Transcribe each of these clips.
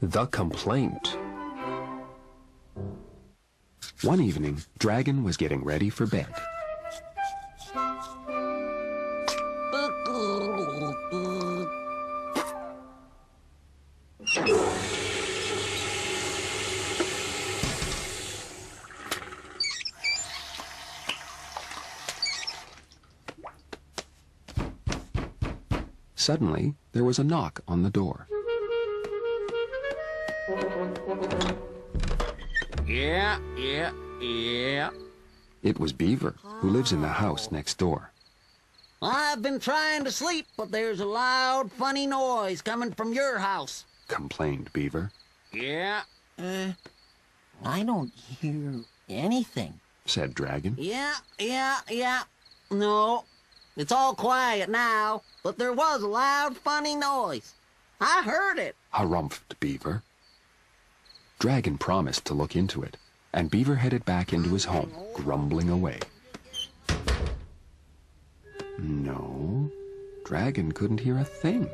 The complaint. One evening, Dragon was getting ready for bed. Suddenly, there was a knock on the door. Yeah. It was Beaver, who lives in the house next door. I've been trying to sleep, but there's a loud, funny noise coming from your house. Complained Beaver. Yeah. I don't hear anything. Said Dragon. Yeah. No, it's all quiet now, but there was a loud, funny noise. I heard it. Harumphed Beaver. Dragon promised to look into it, and Beaver headed back into his home, grumbling away. No, Dragon couldn't hear a thing.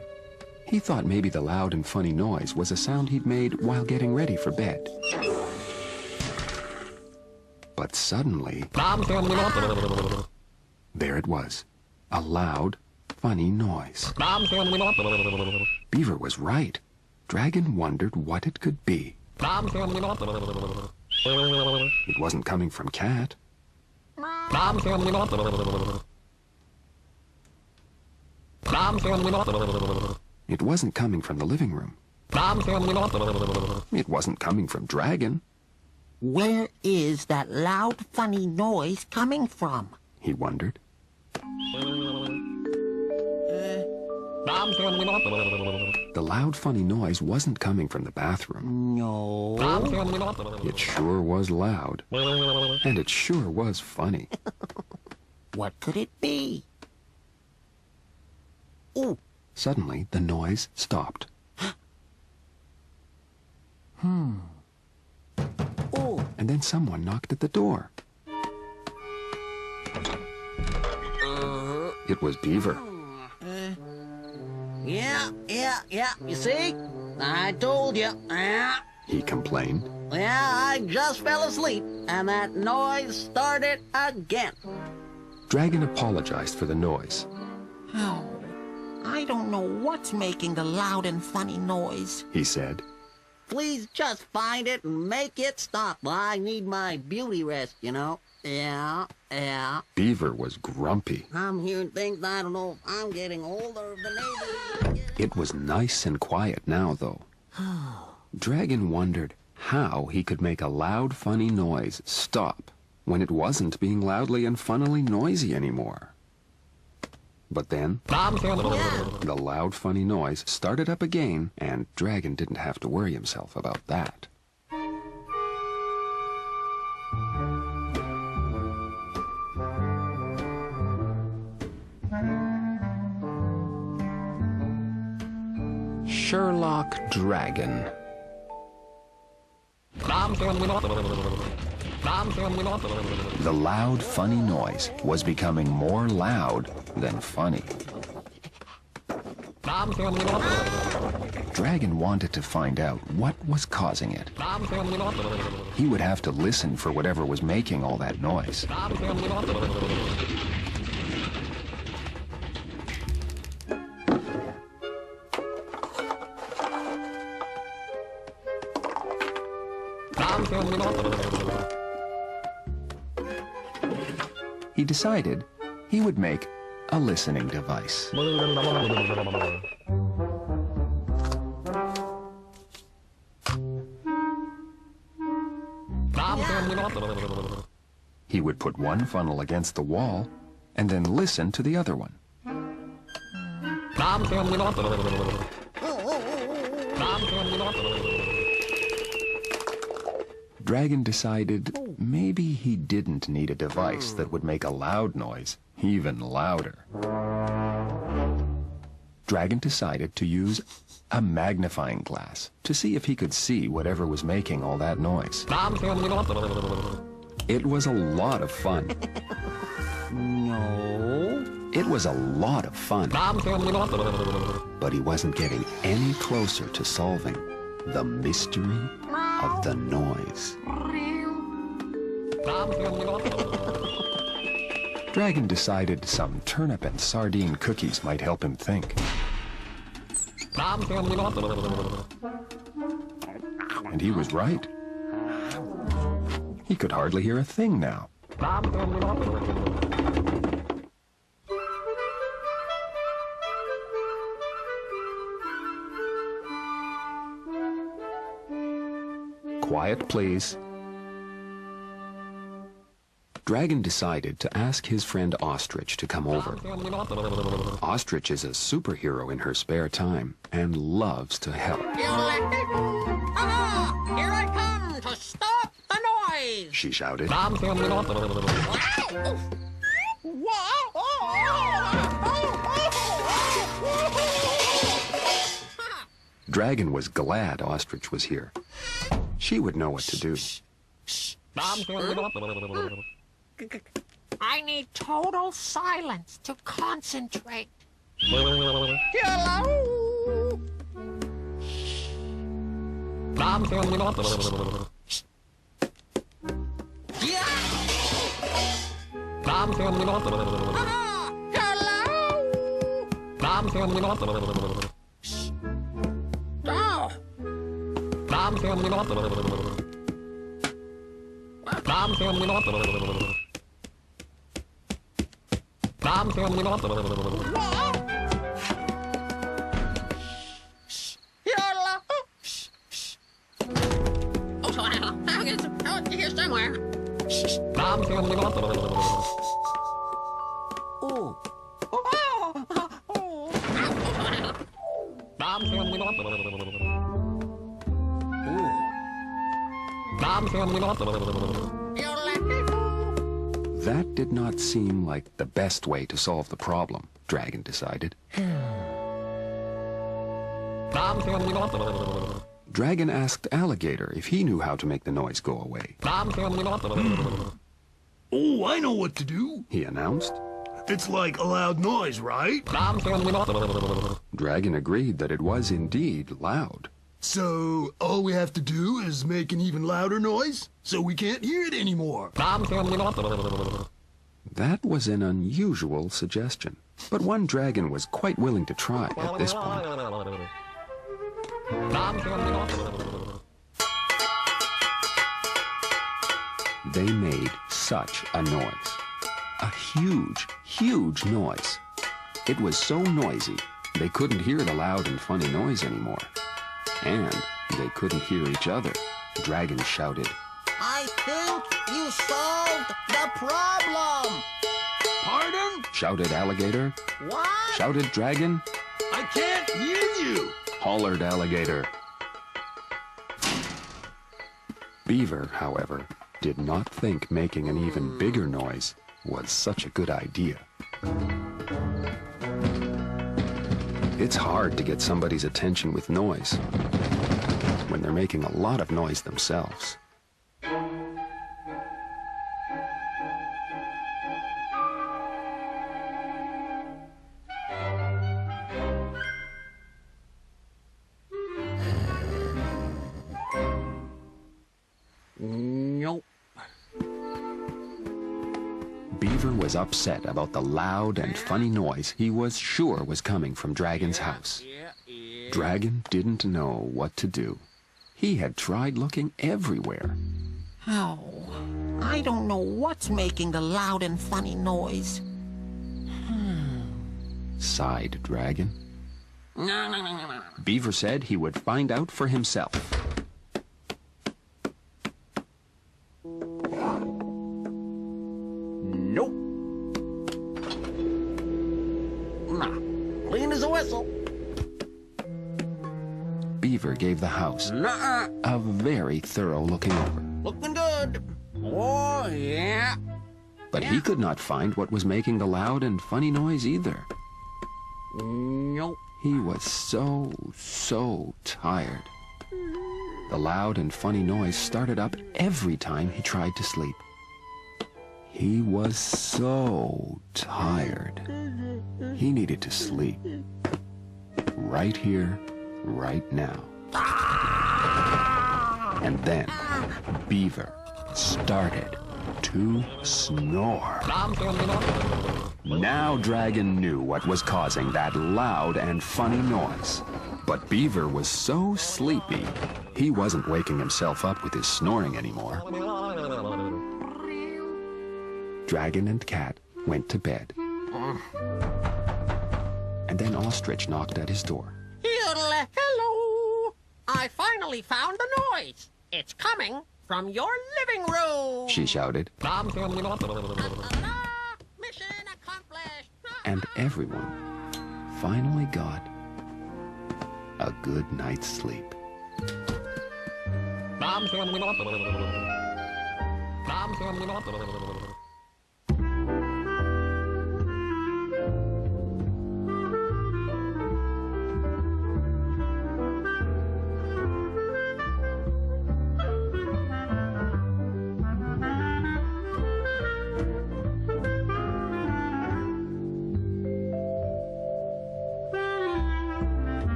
He thought maybe the loud and funny noise was a sound he'd made while getting ready for bed. But suddenly, there it was, a loud, funny noise. Beaver was right. Dragon wondered what it could be. It wasn't coming from Cat. It wasn't coming from the living room. It wasn't coming from Dragon. Where is that loud, funny noise coming from? He wondered. The loud, funny noise wasn't coming from the bathroom. No. It sure was loud. And it sure was funny. What could it be? Ooh. Suddenly, the noise stopped. Oh. And then someone knocked at the door. It was Beaver. Yeah. You see? I told you. He complained. Yeah, I just fell asleep, and that noise started again. Dragon apologized for the noise. Oh, I don't know what's making the loud and funny noise. He said. Please just find it and make it stop. I need my beauty rest, you know. Yeah. Beaver was grumpy. I'm hearing things I don't know if I'm getting older. The neighbors. It was nice and quiet now, though. Dragon wondered how he could make a loud, funny noise stop when it wasn't being loudly and funnily noisy anymore. But then, the loud, funny noise started up again, and Dragon didn't have to worry himself about that. Sherlock Dragon. The loud, funny noise was becoming more loud than funny. Dragon wanted to find out what was causing it. He would have to listen for whatever was making all that noise. He decided he would make a listening device. He would put one funnel against the wall and then listen to the other one. Dragon decided maybe he didn't need a device that would make a loud noise even louder. Dragon decided to use a magnifying glass to see if he could see whatever was making all that noise. It was a lot of fun. No. It was a lot of fun. But he wasn't getting any closer to solving the mystery of the noise. Dragon decided some turnip and sardine cookies might help him think. And he was right. He could hardly hear a thing now. Quiet, please. Dragon decided to ask his friend Ostrich to come over. Ostrich is a superhero in her spare time and loves to help. Here I come to stop the noise! She shouted. Dragon was glad Ostrich was here. She would know what to do. I need total silence to concentrate. Hello? Here somewhere. That did not seem like the best way to solve the problem, Dragon decided. Dragon asked Alligator if he knew how to make the noise go away. Oh, I know what to do. He announced. It's like a loud noise, right? Dragon agreed that it was indeed loud. So, all we have to do is make an even louder noise, so we can't hear it anymore. That was an unusual suggestion, but one Dragon was quite willing to try at this point. They made such a noise. A huge, huge noise. It was so noisy, they couldn't hear the loud and funny noise anymore. And they couldn't hear each other. Dragon shouted, I think you solved the problem. Pardon? shouted Alligator, What? shouted Dragon, I can't hear you. hollered Alligator. Beaver, however, did not think making an even bigger noise was such a good idea. It's hard to get somebody's attention with noise when they're making a lot of noise themselves. Nope. Beaver was upset about the loud and funny noise he was sure was coming from Dragon's house. Dragon didn't know what to do. He had tried looking everywhere. Oh, I don't know what's making the loud and funny noise. Sighed Dragon. No. Beaver said he would find out for himself. Nope. Nah. Clean as a whistle. Beaver gave the house Nuh-uh. a very thorough looking over. Looking good. Oh, yeah. But he could not find what was making the loud and funny noise either. Nope. He was so tired. The loud and funny noise started up every time he tried to sleep. He was so tired. He needed to sleep. Right here, right now. And then Beaver started to snore. Now Dragon knew what was causing that loud and funny noise. But Beaver was so sleepy, he wasn't waking himself up with his snoring anymore. Dragon and Cat went to bed. And then Ostrich knocked at his door. Hello! I finally found the noise. It's coming from your living room. She shouted, Mission accomplished. and everyone finally got a good night's sleep.